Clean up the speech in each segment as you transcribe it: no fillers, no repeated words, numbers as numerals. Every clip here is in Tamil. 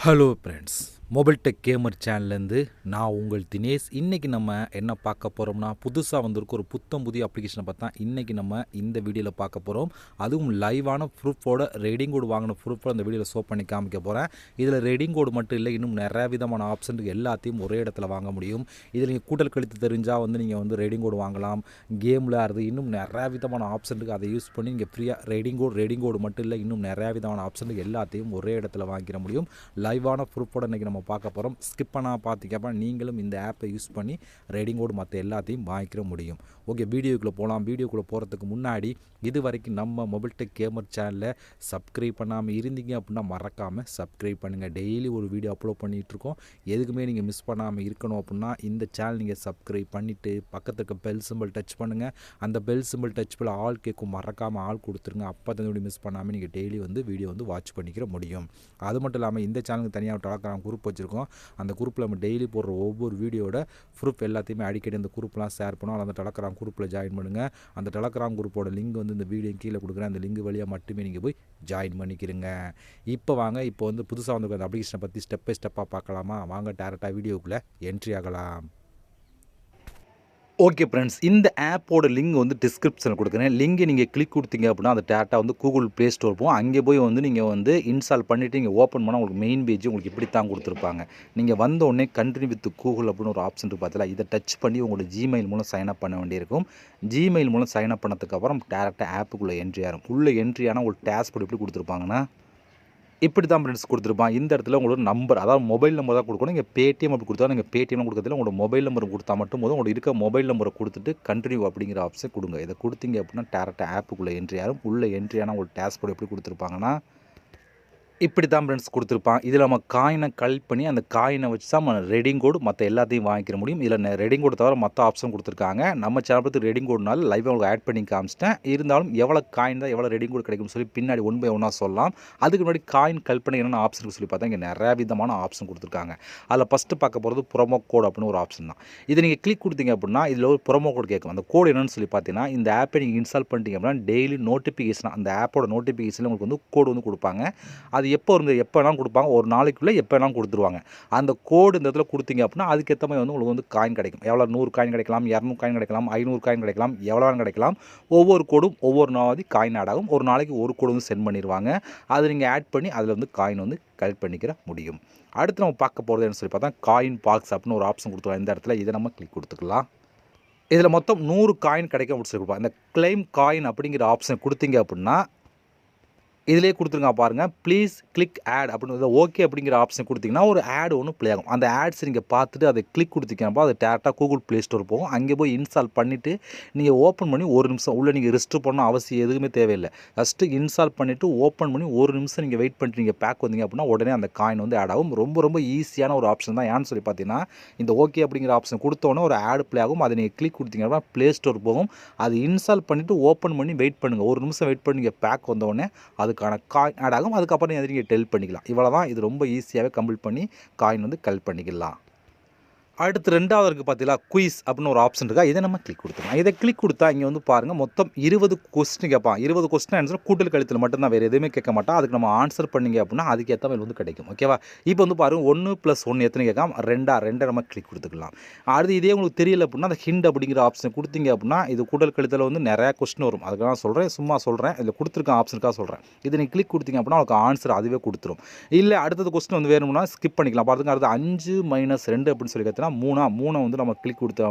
Hello friends, mobile tech gamer சேனல்லேருந்து நான் உங்கள் தினேஷ். இன்றைக்கி நம்ம என்ன பார்க்க போகிறோம்னா, புதுசாக வந்திருக்க ஒரு புத்தம் புதிய அப்ளிகேஷனை பார்த்தா இன்றைக்கி நம்ம இந்த வீடியோவில் பார்க்க போகிறோம். அதுவும் லைவான ப்ரூஃபோட ரெடிங் கோடு வாங்கின ப்ரூஃபோட அந்த வீடியோவில் ஷோ பண்ணி காமிக்க போகிறேன். இதில் ரெடிங் கோடு மட்டும் இல்லை, இன்னும் நிறைய விதமான ஆப்ஷனுக்கு எல்லாத்தையும் ஒரே இடத்துல வாங்க முடியும். இதில் நீங்கள் கூட்டல் கழித்து தெரிஞ்சால் நீங்கள் ரெடிங் கோடு வாங்கலாம். கேமில் அது இன்னும் நிறையா விதமான ஆப்ஷனுக்கு அதை யூஸ் பண்ணி நீங்கள் ஃப்ரீயாக ரெடிங் கோடு மட்டும் இல்லை, இன்னும் நிறையா விதமான ஆப்ஷனுக்கு எல்லாத்தையும் ஒரே இடத்துல வாங்கிட முடியும். லைவான ப்ரூஃபோட இன்றைக்கி நம்ம பார்க்க போகிறோம். ஸ்கிப் பண்ணால் பார்த்திக்கப்ப நீங்களும் இந்த ஆப்பை யூஸ் பண்ணி ரெடிங் கோடு மற்ற எல்லாத்தையும் வாங்கிக்கிற முடியும். ஓகே, வீடியோக்குள்ளே போகலாம். வீடியோக்குள்ளே போகிறதுக்கு முன்னாடி இது வரைக்கும் நம்ம மொபைல் டெக் கேமர் சேனலில் சப்ஸ்கிரைப் பண்ணாமல் இருந்தீங்க அப்படின்னா மறக்காமல் சப்ஸ்கிரைப் பண்ணுங்கள். டெய்லி ஒரு வீடியோ அப்லோட் பண்ணிகிட்ருக்கோம். எதுக்குமே நீங்கள் மிஸ் பண்ணாமல் இருக்கணும் அப்படின்னா இந்த சேனல் நீங்கள் சப்ஸ்கிரைப் பண்ணிவிட்டு பக்கத்துக்கு இருக்க பெல் சிம்பிள் டச் பண்ணுங்கள். அந்த பெல் சிம்பிள் டச் பண்ண ஆல் கேட்கும், மறக்காமல் ஆள் கொடுத்துருங்க. அப்போ தான் மிஸ் பண்ணாமல் நீங்கள் டெய்லி வீடியோ வாட்ச் பண்ணிக்கிற முடியும். அது மட்டும் இல்லாமல் இந்த சேனலுக்கு தனியாக டெலகிராம் குரூப் வச்சுருக்கோம். அந்த குரூப்பில் நம்ம டெய்லி போடுற ஒவ்வொரு வீடியோட ப்ரூஃப் எல்லாத்தையுமே அடிக்கடி அந்த குரூப்லாம் ஷேர் பண்ணுவோம். அந்த டெலகிராம் குரூப்பில் ஜாயின் பண்ணுங்கள். அந்த டெலகிராம் குரூப்போட லிங்க் இந்த வீடியோ கீழே கொடுக்குறேன். அந்த லிங்க் வழியாக மட்டுமே நீங்கள் போய் ஜாயின் பண்ணிக்கிறீங்க. இப்போ வாங்க, இப்போ புதுசாக வந்திருக்க அந்த அப்ளிகேஷனை பற்றி ஸ்டெப் பை ஸ்டெப்பாக பார்க்கலாமா? வாங்க டேரெக்டாக வீடியோக்குள்ளே என்ட்ரி ஆகலாம். ஓகே ஃப்ரெண்ட்ஸ், இந்த ஆப்போட லிங்க் டிஸ்கிரிப்ஷனில் கொடுக்குறேன். லிங்கை நீங்கள் கிளிக் கொடுத்தீங்க அப்படின்னா அது டேரெக்டாக கூகுள் ப்ளே ஸ்டோர் போகும். அங்கே போய் நீங்கள் இன்ஸ்டால் பண்ணிவிட்டு நீங்கள் ஓப்பன் பண்ணால் உங்களுக்கு மெயின் பேஜ் உங்களுக்கு இப்படி தான் கொடுத்துருப்பாங்க. நீங்கள் வந்த உடனே கண்டினியூ வித் கூகுள் அப்படின்னு ஒரு ஆப்ஷன் இருக்குது பார்த்தீங்களா, இதை டச் பண்ணி உங்களோட ஜிமெயில் மூலம் சைன் அப் பண்ண வேண்டியிருக்கும். ஜிமெயில் மூலம் சைன் அப் பண்ணதுக்கப்புறம் டேரெக்டாக ஆப்புக்குள்ளே என்ட்ரி ஆகும். உள்ளே என்ட்ரி ஆனால் உங்களுக்கு டேஷ்போர்ட் எப்படி கொடுத்துருப்பாங்கன்னா இப்படி தான் ஃப்ரெண்ட்ஸ் கொடுத்துருப்பான். இந்த இடத்துல உங்களோட நம்பர், அதாவது மொபைல் நம்பர் தான் கொடுக்கணும். நீங்கள் பேடிஎம் அப்படி கொடுத்தா நீங்கள் பேடிஎம் கொடுக்கறதுல உங்களோட மொபைல் நம்பர் கொடுத்தா மட்டும் போதும். உங்களுக்கு இருக்க மொபைல் நம்பரை கொடுத்துட்டு கண்டினியூ அப்படிங்கிற ஆப்ஷன் கொடுங்க. இதை கொடுத்தீங்க அப்படின்னா டேரெக்டாக ஆப்புக்குள்ளே என்ட்ரி ஆகும். உள்ளே என்ட்ரி ஆனால் உங்களுக்கு டேஷ்போர்ட் எப்படி கொடுத்துருப்பாங்கன்னா இப்படி தான் ஃப்ரெண்ட்ஸ் கொடுத்துருப்பான். இதில் நம்ம காயினை கலெக்ட் பண்ணி அந்த காயினை வச்சு தான் நம்ம ரெடிங் கோடு மற்ற எல்லாத்தையும் வாங்கிக்கிற முடியும். இதில் ரெடிங் கோடு தவிர மற்ற ஆப்ஷன் கொடுத்துருக்காங்க. நம்ம சேனல் பற்றி ரெடிங் கோடுனால லைவாக உங்களுக்கு ஆட் பண்ணி காமிச்சிட்டேன். இருந்தாலும் எவ்வளோ காயின் தான் எவ்வளோ ரெடிங் கோடு கிடைக்கும்னு சொல்லி பின்னாடி ஒன் பை ஒன்னாக சொல்லலாம். அதுக்கு முன்னாடி காயின் கலெக்ட் பண்ணி என்னென்ன ஆப்ஷன் சொல்லி பார்த்தா இங்கே நிறையா விதமான ஆப்ஷன் கொடுத்துருக்காங்க. அதில் ஃபஸ்ட்டு பார்க்க போகிறது ப்ரோமோ கோட் அப்படின்னு ஒரு ஆப்ஷன் தான். இதை நீங்கள் கிளிக் கொடுத்தீங்க அப்படின்னா இதில் ஒரு ப்ரோமோ கோட் கேட்கும். அந்த கோடு என்னென்னு சொல்லி பார்த்தீங்கன்னா, இந்த ஆப்பை நீங்கள் இன்ஸ்டால் பண்ணிட்டீங்க அப்படின்னா டெய்லி நோட்டிஃபிகேஷன், அந்த ஆப்போட நோட்டிஃபிகேஷனில் உங்களுக்கு கோடு கொடுப்பாங்க. அது எப்போ எப்போ வேணாலும் கொடுப்பாங்க. ஒரு நாளைக்குள்ளே எப்போ வேணாலும் கொடுத்துருவாங்க. அந்த கோடு இந்த இடத்துல கொடுத்தீங்க அப்படின்னா அதுக்கேற்ற மாதிரி உங்களுக்கு காயின் கிடைக்கும். எவ்வளோ 100 காயின் கிடைக்கலாம், 200 காயின் கிடைக்கலாம், 500 காயின் கிடைக்கலாம், எவ்வளோ வேணும் கிடைக்கலாம். ஒவ்வொரு கோடும் ஒவ்வொரு நாளாவது காயின் ஆட் ஆகும். ஒரு நாளைக்கு ஒரு கோடு சென்ட் பண்ணிடுவாங்க. அதை நீங்கள் ஆட் பண்ணி அதில் காயின் கலெக்ட் பண்ணிக்கிற முடியும். அடுத்து நம்ம பார்க்க போகிறது என்ன சொல்லி பார்த்தா காயின் பாக்ஸ் அப்படின்னு ஒரு ஆப்ஷன் கொடுத்துருவோம். இந்த இடத்துல இதை நம்ம கிளிக் கொடுத்துக்கலாம். இதில் மொத்தம் 100 காயின் கிடைக்க முடிச்சு கொடுப்போம். இந்த கிளைம் காயின் அப்படிங்கிற ஆப்ஷன் கொடுத்தீங்க அப்படின்னா இதிலே கொடுத்துருங்க பாருங்கள். ப்ளீஸ் கிளிக் ஆட் அப்படின்னு ஓகே அப்படிங்கிற ஆப்ஷன் கொடுத்தீங்கன்னா ஒரு ஆட் ஒன்று ப்ளே ஆகும். அந்த ஆட்ஸ் நீங்கள் பார்த்துட்டு அதை கிளிக் கொடுத்தீங்கன்னா அது டேரெக்டாக கூகுள் ப்ளே ஸ்டோர் போகும். அங்கே போய் இன்ஸ்டால் பண்ணிவிட்டு நீங்கள் ஓப்பன் பண்ணி ஒரு நிமிஷம் உள்ளே நீங்கள் ரெஜிஸ்டர் பண்ண அவசியம் எதுவுமே தேவையில்லை. ஃபஸ்ட்டு இன்ஸ்டால் பண்ணிவிட்டு ஓப்பன் பண்ணி ஒரு நிமிஷம் நீங்கள் வெயிட் பண்ணிட்டு நீங்கள் பேக் வந்தீங்க அப்படின்னா உடனே அந்த காயின் ஆட் ஆகும். ரொம்ப ரொம்ப ஈஸியான ஒரு ஆப்ஷன் தான். ஏன்னு சொல்லி பார்த்தீங்கன்னா இந்த ஓகே அப்படிங்கிற ஆப்ஷன் கொடுத்தோன்னே ஒரு ஆட் ப்ளே ஆகும். அதை நீங்கள் கிளிக் கொடுத்தீங்கன்னா ப்ளே ஸ்டோர் போகும். அது இன்ஸ்டால் பண்ணிவிட்டு ஓப்பன் பண்ணி வெயிட் பண்ணுங்கள். ஒரு நிமிஷம் வெயிட் பண்ணி நீங்கள் பேக் வந்தோடனே அதுக்கான காயின் ஆட் ஆகும். அதுக்கப்புறம் நீங்கள் டெலிட் பண்ணிக்கலாம். இவ்வளோ தான். இது ரொம்ப ஈஸியாகவே கம்ப்ளீட் பண்ணி காயின் கலெக்ட் பண்ணிக்கலாம். அடுத்து ரெண்டாவது இருக்குது பார்த்தீங்களா, குயிஸ் அப்படின்னு ஒரு ஆப்ஷன் இருக்கா, இதை நம்ம கிளிக் கொடுத்துக்கலாம். இதை கிளிக் கொடுத்தா இங்கே பாருங்கள் மொத்தம் 20 கொஸ்டின் கேட்பான். 20 கொஸ்டின் ஆன்சர் கூட்டல் கழித்தல் மட்டும்தான், வேறு எதுவுமே கேட்க மாட்டான். அதுக்கு நம்ம ஆன்சர் பண்ணிங்க அப்படின்னா அதுக்கு ஏற்ற மாதிரி கிடைக்கும். ஓகேவா? இப்போ பாருங்கள் 1 + 1 எத்தனை கேட்காம 2 நம்ம கிளிக் கொடுத்துக்கலாம். அடுத்து இதே உங்களுக்கு தெரியல அப்படின்னா அந்த ஹிண்ட் அப்படிங்கிற ஆப்ஷன் கொடுத்தீங்க அப்படின்னா இது கூட்டல் கழித்தல் நிறையா கொஸ்டின் வரும். அதுக்கு நான் சொல்கிறேன், சும்மா சொல்கிறேன். இதில் கொடுத்துருக்க ஆப்ஷனுக்காக சொல்கிறேன். இதை நீங்கள் கிளிக் கொடுத்தீங்க அப்படின்னா உங்களுக்கு ஆன்சர் அதுவே கொடுத்துரும். இல்லை அடுத்தது கொஸ்டின் வேணும்னா ஸ்கிப் பண்ணிக்கலாம். பாருங்க அடுத்து 5 - 2 அப்படின்னு சொல்லி கேட்டீங்கன்னா 3 நம்ம கிளிக்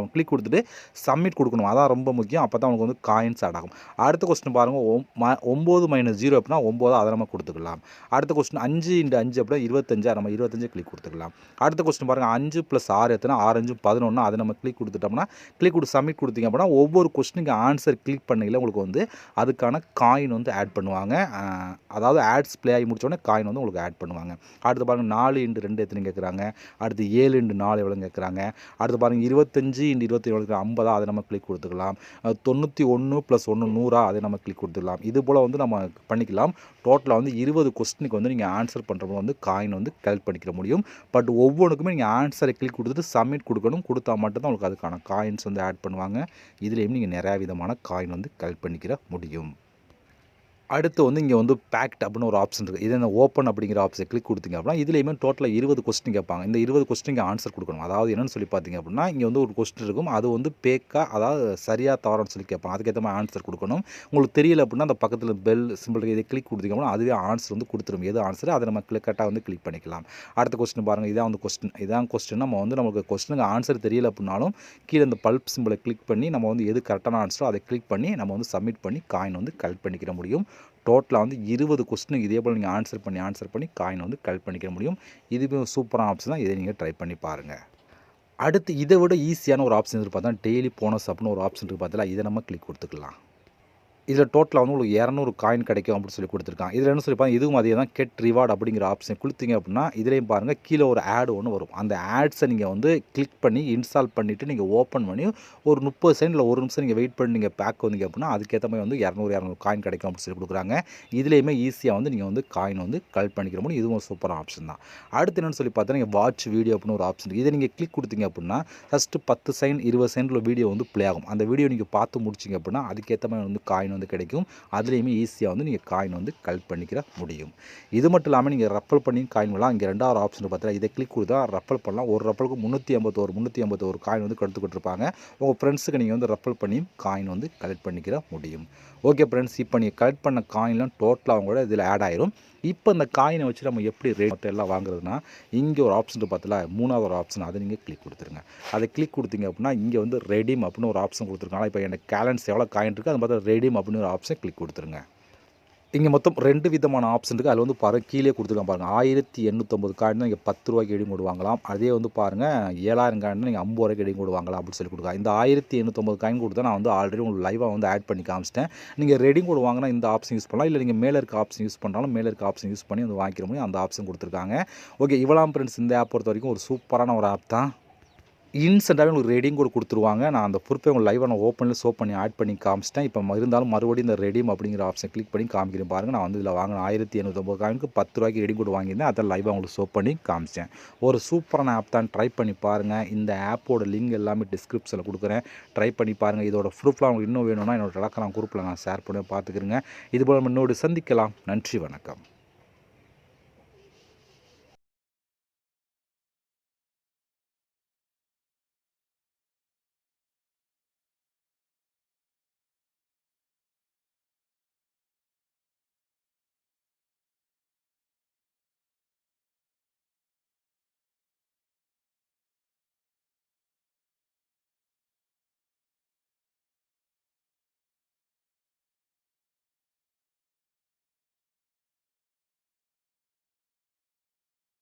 கொடுத்துட்டு சப்மிட் கொடுக்கணும். அதான் ரொம்ப முக்கியம். அப்போ தான் உங்களுக்கு காயின்ஸ் ஆட் ஆகும். அடுத்த கொஸ்டின் பாருங்கள் 9 - 0 அப்படின்னா 9 அதை நம்ம கொடுத்துக்கலாம். அடுத்த கொஸ்டின் 5 × 5 அப்படின்னா 25 நம்ம 25 கிளிக் கொடுத்துக்கலாம். அடுத்த கொஸ்டின் பாருங்கள் 5 + 6 எத்தனை 6 × 5 11 அதை நம்ம கிளிக் கொடுத்துட்டோம்னா கிளிக் கொடுத்து சப்மிட் கொடுத்தீங்க அப்படின்னா ஒவ்வொரு கொஸ்டினுக்கு ஆன்சர் கிளிக் பண்ணல உங்களுக்கு அதுக்கான காயின் ஆட் பண்ணுவாங்க. அதாவது ஆட்ஸ் ப்ளே ஆகி முடிச்சோடனே காயின் உங்களுக்கு ஆட் பண்ணுவாங்க. அடுத்து பாருங்கள் 4 × 2 எத்தனை கேட்குறாங்க. அடுத்து 7 × 4 எவ்வளோ கேட்குறாங்க. அடுத்து பாருங்கள் 25 × 27 50 அதை நம்ம கிளிக் கொடுத்துக்கலாம். 91 + 1 100 அதை நம்ம கிளிக் கொடுத்துக்கலாம். இது போல் நம்ம பண்ணிக்கலாம். டோட்டலாக 20 கொஸ்டினுக்கு நீங்கள் ஆன்சர் பண்ணுறப்போ காயின் கலெக்ட் பண்ணிக்கிற முடியும். பட் ஒவ்வொன்றுக்குமே நீங்கள் ஆன்சரை கிளிக் கொடுத்துட்டு சப்மிட் கொடுக்கணும். கொடுத்தா மட்டும்தான் உங்களுக்கு அதுக்கான காயின்ஸ் ஆட் பண்ணுவாங்க. இதுலேயும் நீங்கள் நிறையா விதமான காயின் கலெக்ட் பண்ணிக்கிற முடியும். அடுத்து வந்து இங்கே வந்து பேக்ட் அப்படின்னு ஒரு ஆப்ஷன் இருக்குது. இது இந்த ஓப்பன் அப்படிங்கிற ஆப்ஷனை கிளிக் கொடுத்தீங்க அப்படின்னா இதுலேயுமே டோட்டலாக 20 கொஸ்டின் கேட்பாங்க. இந்த 20 கொஸ்டினுக்கு ஆன்சர் கொடுக்கணும். அதாவது என்னென்னு சொல்லி பார்த்தீங்க அப்படின்னா இங்கே வந்து ஒரு கொஸ்டின் இருக்கும். அது வந்து பேக்கா அதாவது சரியாக தவறான்னு சொல்லி கேட்பாங்க. அதுக்கேற்ற மாதிரி ஆன்சர் கொடுக்கணும். உங்களுக்கு தெரியல அப்படின்னா அந்த பக்கத்தில் பெல் சிம்பிள் இதை கிளிக் கொடுத்தீங்க அப்படின்னா அதுவே ஆன்சர் வந்து கொடுத்துரும். எது ஆன்சர் அதை நம்ம கரெக்டாக வந்து கிளிக் பண்ணிக்கலாம். அடுத்த கொஸ்டின் பாருங்கள். இதான் வந்து கொஸ்டின் நம்ம வந்து நமக்கு கொஸ்டினுக்கு ஆன்சர் தெரியல அப்படின்னாலும் கீழே இந்த பல்ப் சிம்பிளை கிளிக் பண்ணி நம்ம வந்து எது கரெக்டான ஆன்சரோ அதை கிளிக் பண்ணி நம்ம வந்து சப்மிட் பண்ணி காயின் வந்து கலெக்ட் பண்ணிக்கிற முடியும். டோட்டலாக வந்து 20 கொஸ்டினுக்கு இதே போல் நீங்கள் ஆன்சர் பண்ணி காயின் வந்து கலெக்ட் பண்ணிக்க முடியும். இதுவே சூப்பரான ஆப்ஷன் தான். இதை நீங்கள் ட்ரை பண்ணி பாருங்கள். அடுத்து இதை விட ஈஸியான ஒரு ஆப்ஷன் இருக்குது பார்த்தா டெய்லி போனஸ் அப்படின்னு ஒரு ஆப்ஷன் இருக்குது பார்த்தீங்களா, இதை நம்ம கிளிக் கொடுத்துக்கலாம். இதில் டோட்டலாக வந்து உங்களுக்கு 200 காயின் கிடைக்கும் அப்படின்னு சொல்லி கொடுத்துருக்காங்க. இதில் என்ன சொல்லி பாருங்கள், இதுவும் அதே தான் கெட் ரிவார்டு அப்படிங்கிற ஆப்ஷன் கொடுத்தீங்க அப்படின்னா இதுலேயும் பாருங்கள் கீழே ஒரு ஆட் ஒன்று வரும். அந்த ஆட்ஸை நீங்கள் வந்து கிளிக் பண்ணி இன்ஸ்டால் பண்ணிவிட்டு நீங்கள் ஓப்பன் பண்ணி ஒரு 30 செகண்டில் 1 நிமிஷம் நீங்கள் வெயிட் பண்ணி நீங்கள் பேக் வந்தீங்க அப்படின்னா அதுக்கேற்ற மாதிரி வந்து 200 காயின் கிடைக்கும் அப்படின்னு சொல்லி கொடுக்குறாங்க. இதுலேயுமே ஈஸியாக வந்து நீங்கள் வந்து காயின் வந்து கலெக்ட் பண்ணிக்கிற முடியும். இதுவும் ஒரு சூப்பரான ஆப்ஷன் தான். அடுத்து என்னென்னு சொல்லி பார்த்தீங்கன்னா நீங்கள் வாட்ச் வீடியோ அப்படின்னு ஒரு ஆப்ஷன் இருக்குது. இதை நீங்கள் கிளிக் கொடுத்தீங்க அப்படின்னா ஃபஸ்ட்டு 10 செகண்ட் 20 செகண்டில் வீடியோ வந்து ப்ளே ஆகும். அந்த வீடியோ நீங்கள் பார்த்து முடிச்சிங்க அப்படின்னா அதுக்கேற்ற மாதிரி வந்து காயின் வந்து கிடைக்கும். அதுலேயுமே ஈஸியாக வந்து நீங்கள் காயின் வந்து கலெக்ட் பண்ணிக்கிற முடியும். இது மட்டும் இல்லாமல் நீங்கள் ரெஃபர் பண்ணி காயின் பண்ணலாம். இங்கே 2வது ஆப்ஷன் பார்த்தீங்கன்னா இதை கிளிக் கொடுத்தா ரெஃபர் பண்ணலாம். ஒரு ரெஃபருக்கு 351 காயின் வந்து கொடுத்துக்கிட்டுருப்பாங்க. உங்கள் ஃப்ரெண்ட்ஸுக்கு நீங்கள் வந்து ரெஃபர் பண்ணி காயின் வந்து கலெக்ட் பண்ணிக்கிற முடியும். ஓகே ஃப்ரெண்ட்ஸ், இப்போ நீங்கள் கலெக்ட் பண்ண காயின்லாம் டோட்டலாக அவங்களோட இதில் ஆட் ஆயிரும். இப்போ இந்த காயினை வச்சு நம்ம எப்படி ரேட் எல்லாம் வாங்குறதுனா இங்கே ஒரு ஆப்ஷன் பார்த்தல 3வது ஒரு ஆப்ஷன் அதை நீங்கள் கிளிக் கொடுத்துருங்க. அதை கிளிக் கொடுத்தீங்க அப்படின்னா இங்கே வந்து ரெடீம் அப்படின்னு ஒரு ஆப்ஷன் கொடுத்துருக்காங்க. இப்போ எனக்கு கேலன்ஸ் எவ்வளோ காயின் இருக்குது அது பார்த்தா ரெடீம் அப்படின்னு ஒரு ஆப்ஷன் கிளிக் கொடுத்துருங்க. இங்கே மொத்தம் 2 விதமான ஆப்ஷன் இருக்குது. அதில் வந்து பாருங்கள் கீழே கொடுத்துருக்காங்க பாருங்கள் 1850 காயின் நீங்கள் 10 ரூபாய்க்கு ரெடீம் கோட் வாங்கலாம். அதே வந்து பாருங்கள் 7000 காயின் நீங்கள் 50 ரூபாய்க்கு ரெடீம் கோட் வாங்கலாம் அப்படின்னு சொல்லி கொடுக்குறாங்க. இந்த 1850 காயின் கொடுத்தா நான் வந்து ஆல்ரெடி உங்களுக்கு லைவாக வந்து ஆட் பண்ணி காமிச்சிட்டேன். நீங்கள் ரெடீம் கோட் வாங்கினா இந்த ஆப்ஷன் யூஸ் பண்ணலாம். இல்லை நீங்கள் மேலே இருக்க ஆப்ஷன் யூஸ் பண்ணாலும் மேலே இருக்க ஆப்ஷன் யூஸ் பண்ணி வந்து வாங்கிக்கிற முடியும். அந்த ஆப்ஷன் கொடுத்துருக்காங்க. ஓகே, இவ்வளோ ஃப்ரெண்ட்ஸ் இந்த ஆப் பொறுத்த வரைக்கும் ஒரு சூப்பரான ஒரு ஆப் தான். இன்ஸ்டன்ட்டாகவே உங்களுக்கு ரெடீம் கோட் கொடுத்துருவாங்க. நான் அந்த ப்ரூஃபை உங்களுக்கு லைவாக நான் ஓப்பனில் ஷோ பண்ணி ஆட் பண்ணி காமிச்சிட்டேன். இப்போ இருந்தாலும் மறுபடியும் இந்த ரெடீம் அப்படிங்கிற ஆப்ஷன் கிளிக் பண்ணி காமிக்கிறேன் பாருங்கள். நான் வந்து இதில் வாங்கின 1850 காயினுக்கு 10 ரூபாய்க்கு ரெடீம் கோட் வாங்கியிருந்தேன். அதை லைவாக உங்களுக்கு ஷோ பண்ணி காமிச்சேன். ஒரு சூப்பரான ஆப் தான், ட்ரை பண்ணி பாருங்கள். இந்த ஆப்போட லிங்க் எல்லாமே டிஸ்கிரிப்ஷனில் கொடுக்குறேன். ட்ரை பண்ணி பாருங்கள். இதோட ப்ரூஃப்லாம் உங்களுக்கு இன்னும் வேணும்னா என்னோட டெலகிராம் குரூப்பில் நான் ஷேர் பண்ணி பார்த்துக்கிறேங்க. இதுபோல் நம்ம இன்னொரு சந்திக்கலாம். நன்றி, வணக்கம்.